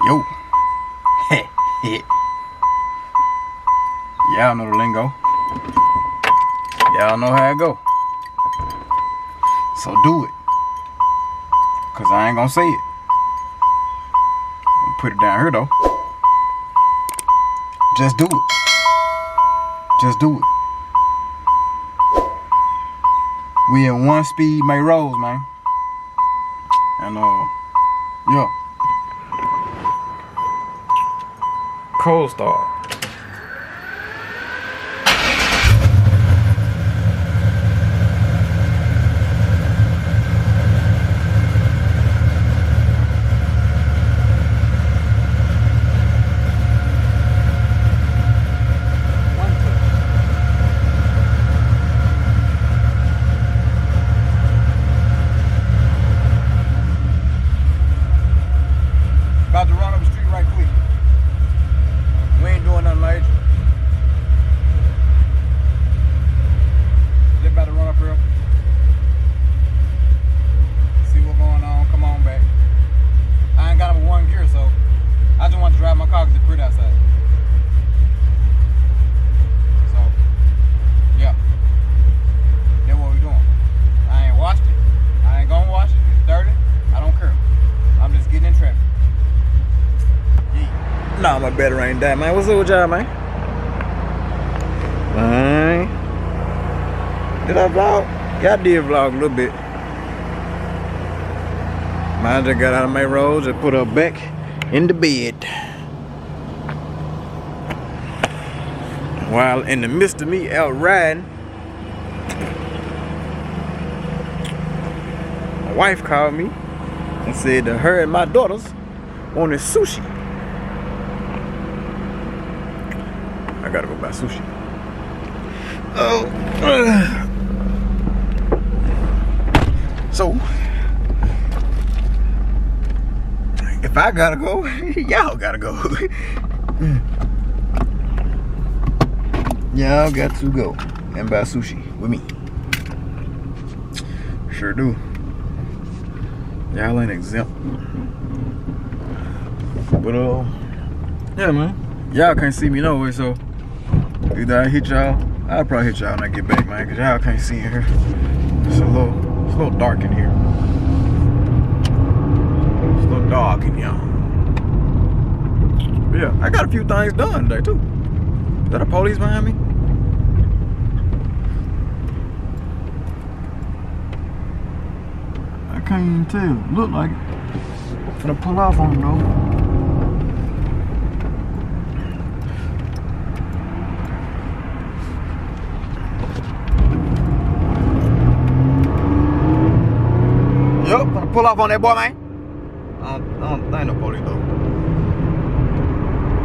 Yo. Y'all know the lingo. Y'all know how it go. So do it. Cause I ain't gonna say it. I'll put it down here though. Just do it. Just do it. We in one speed MayRose, man. And yeah. Cold start. About to run up the street right quick. We ain't doing nothing major. Just about to run up here. See what's going on. Come on back. I ain't got him with one gear, so I just want to drive my car because it's pretty outside. So, yeah. That's what we doing. I ain't washed it. I ain't gonna wash it. It's dirty. I don't care. I'm just getting in traffic. Nah, my battery ain't died, man. What's up with y'all, man? Man. Did I vlog? Yeah, I did vlog a little bit. Man, I just got out of MayRose and put her back in the bed. While in the midst of me out riding, my wife called me and said that her and my daughters wanted sushi. I gotta go buy sushi. Oh. So, if I gotta go, y'all gotta go. Y'all got to go and buy sushi with me. Sure do. Y'all ain't exempt. But yeah, man. Y'all can't see me no way, so either I hit y'all, I'll probably hit y'all when I get back, man, because y'all can't see in here. It's a little dark in here. It's a little dark in here. But yeah, I got a few things done today too. Is that a police behind me? I can't even tell. Look like it. I'm finna pull off on him though. Yup, gonna pull off on that boy, man. I ain't no police though.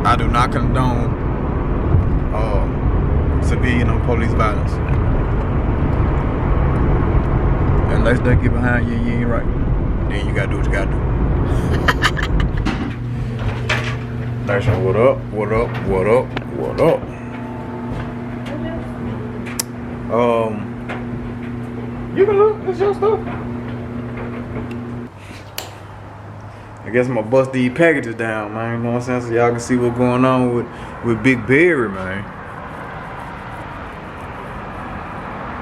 I do not condone civilian or police violence. Unless they get behind you, you ain't right. Then you gotta do what you gotta do. Nice one. What up? What up? What up? What up? You can look. It's your stuff. I guess I'm gonna bust these packages down, man. You know what I'm saying? So y'all can see what's going on with Big Berry, man.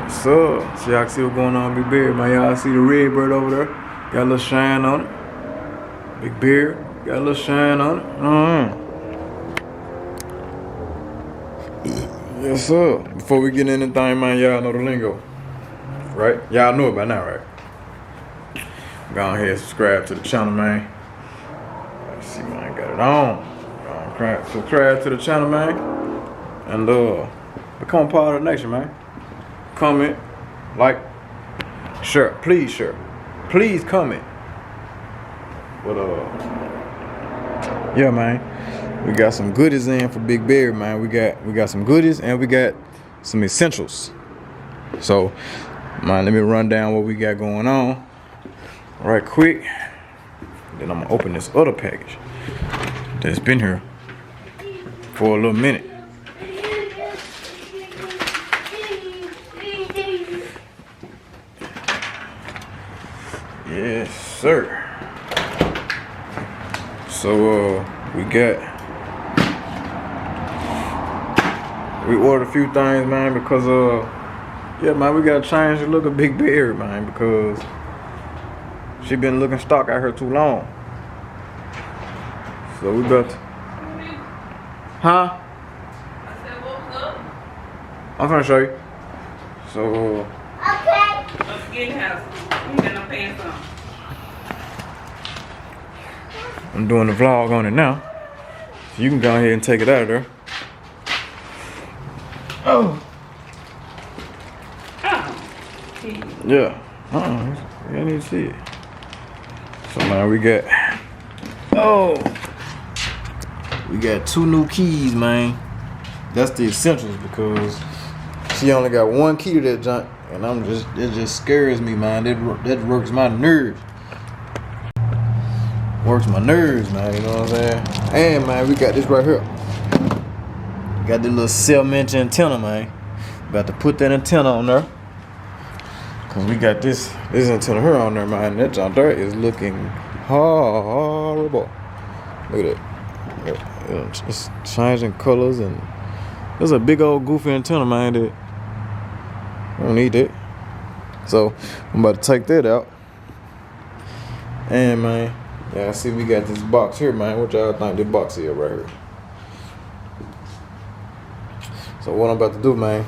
So y'all can see what's going on with Big Berry, man. Y'all see the red bird over there? Got a little shine on it. Big Berry got a little shine on it. Yes, sir. Before we get in anything, man, y'all know the lingo, right? Y'all know it by now, right? Go ahead and subscribe to the channel, man. Let's see, man, I got it on. Subscribe to the channel, man, and become part of the nation, man. Comment, like, share, please share, please comment. But yeah, man, we got some goodies in for Big Berry, man. We got some goodies and we got some essentials. So, man, let me run down what we got going on right quick. Then I'm gonna open this other package that's been here for a little minute. Yes, sir. So we ordered a few things, man, because yeah, man, we gotta change the look of Big Bear, man, because she been looking stock out here too long. So we got huh? I said, what's up? I'm gonna show you. So Let's get in the house. You got no pants on. I'm doing the vlog on it now. So you can go ahead and take it out of there. Oh. Yeah. You need to see it. So now we got we got 2 new keys, man. That's the essentials because she only got 1 key to that junk, and it just scares me, man. That works my nerves. Works my nerves, man. You know what I'm saying? And man, we got this right here. Got this little 7-inch antenna, man. About to put that antenna on there. Cause we got this antenna here on there, man. That junk there is looking horrible. Look at that. It's changing colors, and there's a big old goofy antenna, man, that I don't need that. So I'm about to take that out. And man, yeah, I see we got this box here, man. What y'all think this box is right here? So what I'm about to do, man,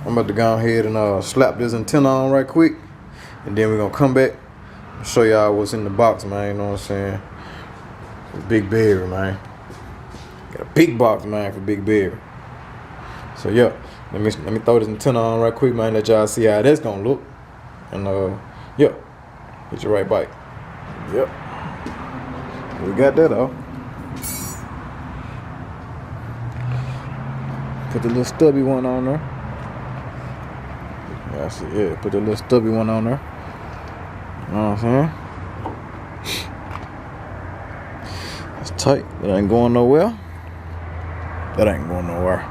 I'm about to go ahead and slap this antenna on right quick, and then we're gonna come back and show y'all what's in the box, man. You know what I'm saying? For Big Bear, man. Got a big box, man, for Big Bear. So yeah, let me throw this antenna on right quick, man. Let y'all see how that's gonna look, and yeah, get you right back. Yep, we got that off. Put the little stubby one on there. Yeah, I see. Yeah, put the little stubby one on there. You know what I'm saying? It's tight. That ain't going nowhere. That ain't going nowhere.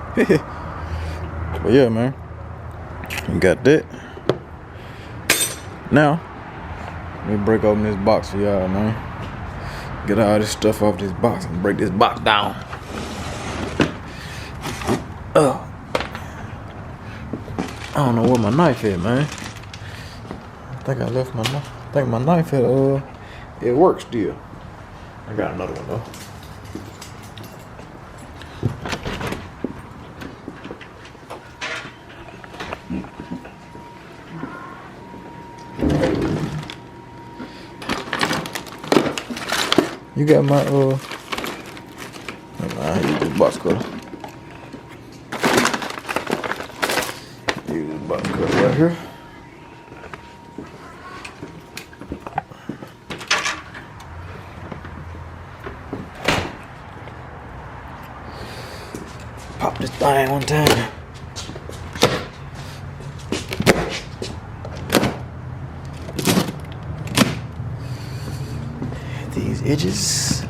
But yeah, man, we got that. Now, let me break open this box for y'all, man. Get all this stuff off this box and break this box down. I don't know where my knife is, man. I think I left my knife. I think my knife it works still. I got another one though. You got my I use this box cutter. Use this box cutter right here. Pop this thing one time. These edges.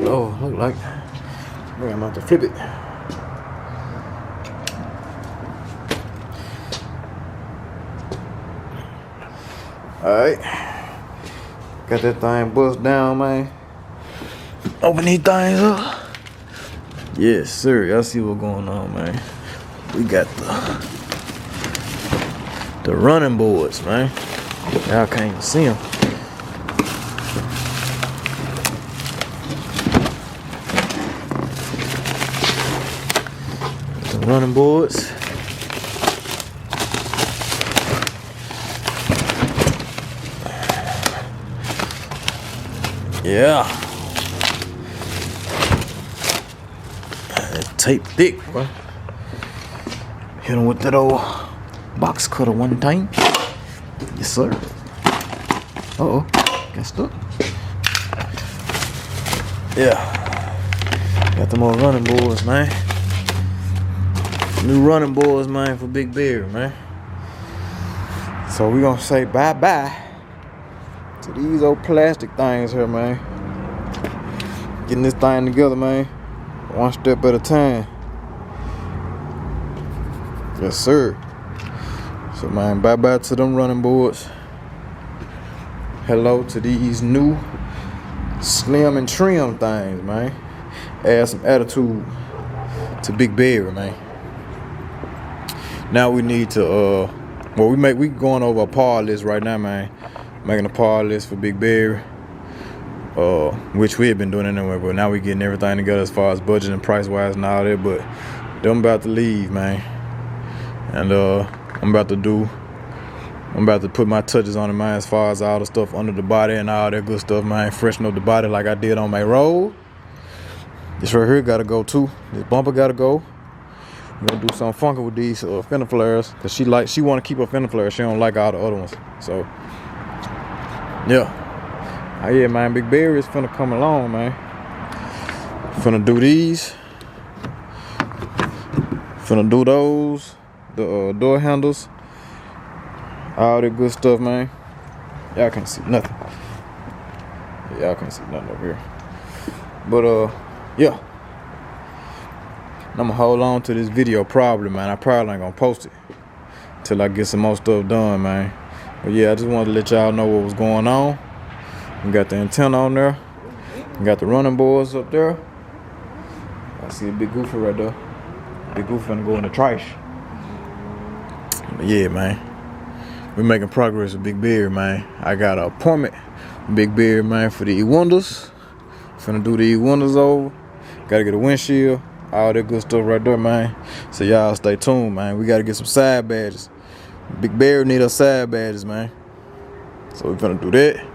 Oh, look like I'm about to flip it. Alright. Got that thing bust down, man. Open these things up. Yes, sir. Y'all see what's going on, man. We got the running boards, man. Y'all can't even see them. The running boards. Yeah. That tape thick, boy. Hit him with that old box cutter one time. Yes, sir. Uh-oh. Got stuck. Yeah. Got them old running boards, man. New running boards, man, for Big Bear, man. So we gonna say bye-bye to these old plastic things here, man. Getting this thing together, man. One step at a time. Yes, sir. So man, bye bye to them running boards. Hello to these new slim and trim things, man. Add some attitude to Big Berry, man. Now we need to we going over a par list right now, man. Making a par list for Big Berry. Which we had been doing anyway, but now we getting everything together as far as budget and price wise and all that. But them about to leave, man. And I'm about to put my touches on it, man, as far as all the stuff under the body and all that good stuff, man. Freshen up the body like I did on MayRose. This right here gotta go too. This bumper gotta go. We're gonna do something funky with these fender flares, cause she wanna keep her fender flares. She don't like all the other ones. So yeah. Oh yeah, man, Big Berry is finna come along, man. Finna do these. Finna do those. The door handles. All that good stuff, man. Y'all can't see nothing. Yeah, y'all can't see nothing over here. But yeah. I'm gonna hold on to this video probably, man. I probably ain't gonna post it till I get some more stuff done, man. But yeah, I just wanted to let y'all know what was going on. We got the antenna on there. We got the running boards up there. I see a big goofy right there. Big goofy finna go in the trash. But yeah, man. We're making progress with Big Berry, man. I got an appointment with Big Berry, man, for the E-Windows. Finna do the E-Windows over. Gotta get a windshield. All that good stuff right there, man. So y'all stay tuned, man. We gotta get some side badges. Big Berry need us side badges, man. So we finna do that.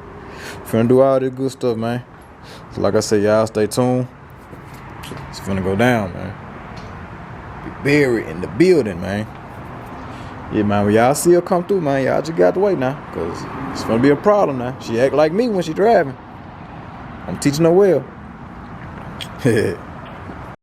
Finna do all that good stuff, man. So like I said, y'all stay tuned. It's finna go down, man. Big Berry in the building, man. Yeah, man, when y'all see her come through, man, y'all just got to wait now. Because it's gonna be a problem now. She act like me when she driving. I'm teaching her well.